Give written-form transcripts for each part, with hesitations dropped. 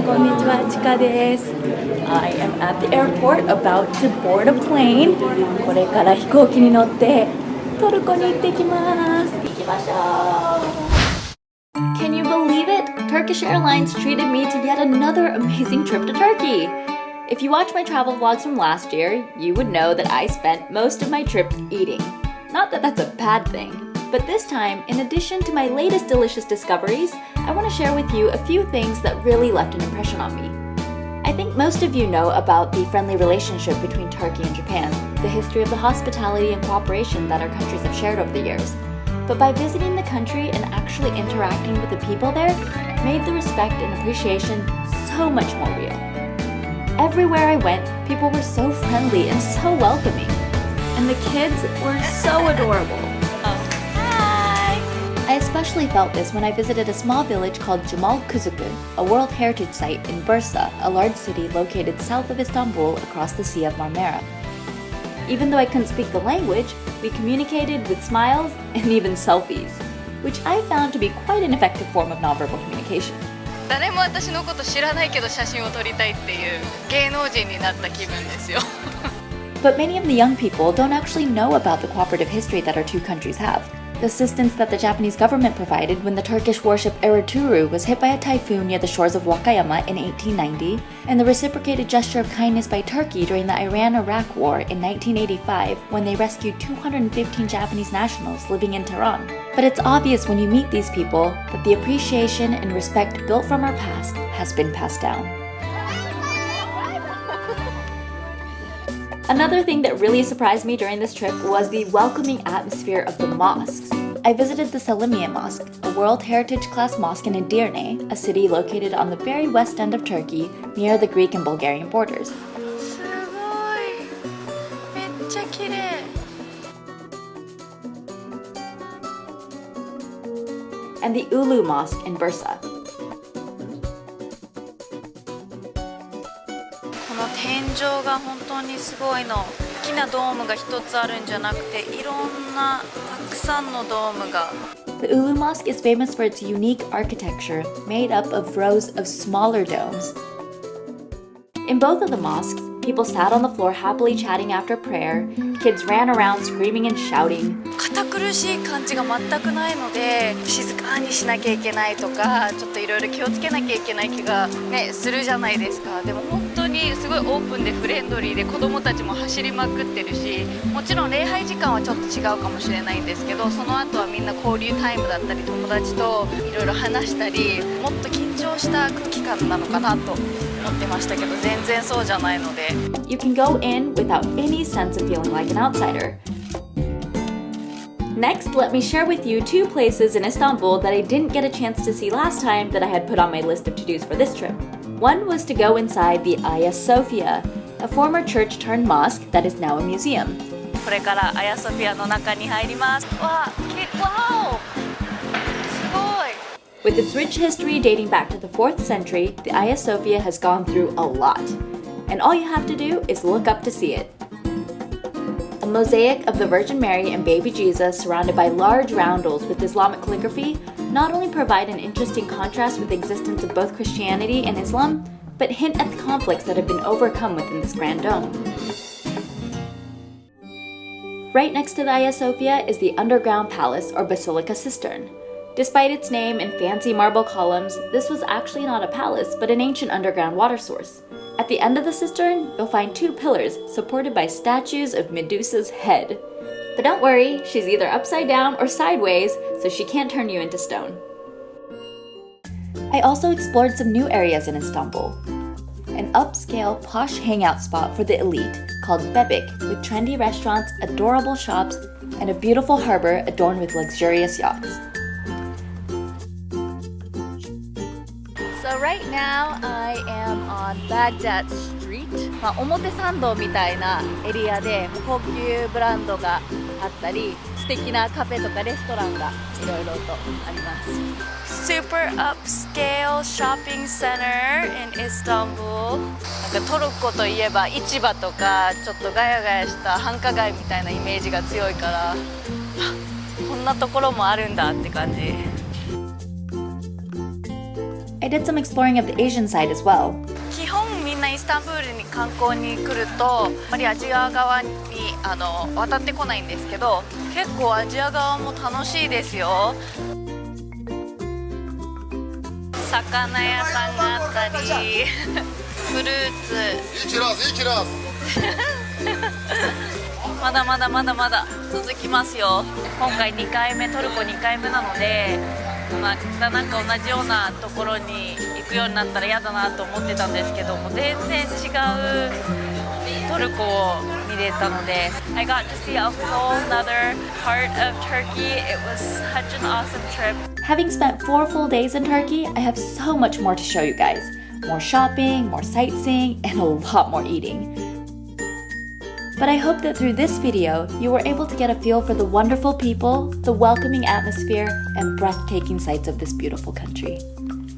こんにちは、ちかです。I am at the airport about to board a plane. これから飛行機に乗ってトルコに行ってきます。行きましょう。Can you believe it? Turkish Airlines treated me to yet another amazing trip to Turkey. If you watch my travel vlogs from last year, you would know that I spent most of my trip eating. Not that that's a bad thing, but this time, in addition to my latest delicious discoveries, I want to share with you a few things that really left an impression on me. I think most of you know about the friendly relationship between Turkey and Japan, the history of the hospitality and cooperation that our countries have shared over the years. But by visiting the country and actually interacting with the people there, made the respect and appreciation so much more real. Everywhere I went, people were so friendly and so welcoming. And the kids were so adorable. I especially felt this when I visited a small village called Cemal Kuzuku, a World Heritage Site in Bursa, a large city located south of Istanbul across the Sea of Marmara. Even though I couldn't speak the language, we communicated with smiles and even selfies, which I found to be quite an effective form of nonverbal communication. 誰も私のこと知らないけど写真を撮りたいっていう芸能人になった気分ですよ。But many of the young people don't actually know about the cooperative history that our two countries have. The assistance that the Japanese government provided when the Turkish warship Ereturu was hit by a typhoon near the shores of Wakayama in 1890, and the reciprocated gesture of kindness by Turkey during the Iran-Iraq War in 1985 when they rescued 215 Japanese nationals living in Tehran. But it's obvious when you meet these people that the appreciation and respect built from our past has been passed down. Another thing that really surprised me during this trip was the welcoming atmosphere of the mosques. I visited the Selimiye Mosque, a World Heritage Class mosque in Edirne, a city located on the very west end of Turkey, near the Greek and Bulgarian borders. すごい。めっちゃ綺麗。And the Ulu Mosque in Bursa. この天井が本当にすごいの。大きなドームが一つあるんじゃなくて、いろんなたくさんのドームが。The Ulu Mosque is famous for its unique architecture, made up of rows of smaller domes. In both of the mosques, people sat on the floor happily chatting after prayer. Kids ran around screaming and shouting. 堅苦しい感じが全くないので、静かにしなきゃいけないとか、ちょっといろいろ気をつけなきゃいけない気がねするじゃないですか。でも本当にすごいオープンでフレンドリーで、子どもたちも走りまくってるし、もちろん礼拝時間はちょっと違うかもしれないんですけど、その後はみんな交流タイムだったり、友達といろいろ話したり、もっと緊張した空気感なのかなと思ってましたけど、全然そうじゃないので。You can go in without any sense of feeling like an outsider. Next, let me share with you two places in Istanbul that I didn't get a chance to see last time that I had put on my list of to-dos for this trip. One was to go inside the Hagia Sophia, a former church turned mosque that is now a museum. これからアヤソフィアの中に入ります。わお、すごい。With its rich history dating back to the 4th century, the Hagia Sophia has gone through a lot. And all you have to do is look up to see it. A mosaic of the Virgin Mary and baby Jesus surrounded by large roundels with Islamic calligraphy not only provide an interesting contrast with the existence of both Christianity and Islam, but hint at the conflicts that have been overcome within this grand dome. Right next to the Hagia Sophia is the underground palace or basilica cistern. Despite its name and fancy marble columns, this was actually not a palace, but an ancient underground water source. At the end of the cistern, you'll find two pillars supported by statues of Medusa's head. But don't worry, she's either upside down or sideways, so she can't turn you into stone. I also explored some new areas in Istanbul. An upscale, posh hangout spot for the elite called Bebek, with trendy restaurants, adorable shops, and a beautiful harbor adorned with luxurious yachts. So right now I am on Baghdad Street. 表参道みたいなエリアで高級ブランドがあったり、素敵なカフェとかレストランがいろいろとあります。Super upscale shopping center in Istanbul. なんかトルコといえば市場とかちょっとガヤガヤした繁華街みたいなイメージが強いから、こんなところもあるんだって感じ。I did some exploring of the Asian side as well. 基本みんなイスタンブールに観光に来るとあまりアジア側に渡ってこないんですけど、結構アジア側も楽しいですよ。魚屋さんがあったりフルーツまだまだまだまだ続きますよ。今回2回目、トルコ2回目なので、またなんか同じようなところに行くようになったら嫌だなと思ってたんですけども、全然違うトルコを見れたので I got to see a whole another part of Turkey. It was such an awesome trip. Having spent 4 full days in Turkey, I have so much more to show you guys. More shopping, more sightseeing, and a lot more eating. But I hope that through this video, you were able to get a feel for the wonderful people, the welcoming atmosphere, and breathtaking sights of this beautiful country.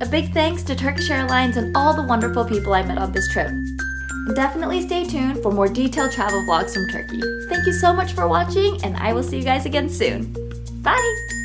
A big thanks to Turkish Airlines and all the wonderful people I met on this trip. And definitely stay tuned for more detailed travel vlogs from Turkey. Thank you so much for watching, and I will see you guys again soon. Bye!